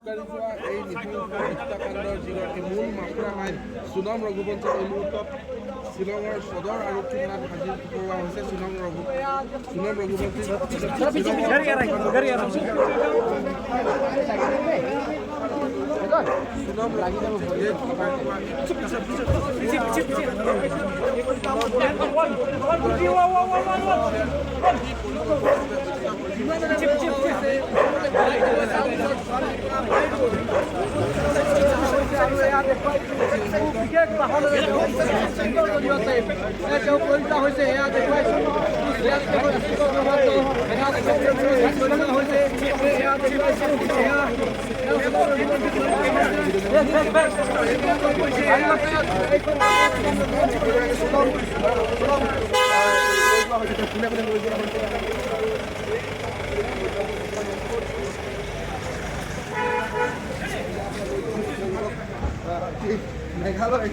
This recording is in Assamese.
এই নিশংস হত্যাকাণ্ডৰ যিগৰাকী মূল মাত্ৰা নাই সোনম ৰঘুবংশক এই মুহূৰ্তত শ্বিলঙৰ সদৰ আৰক্ষী থানাত হাজিৰ কৰোৱা হৈছে। সোনম মেঘালয়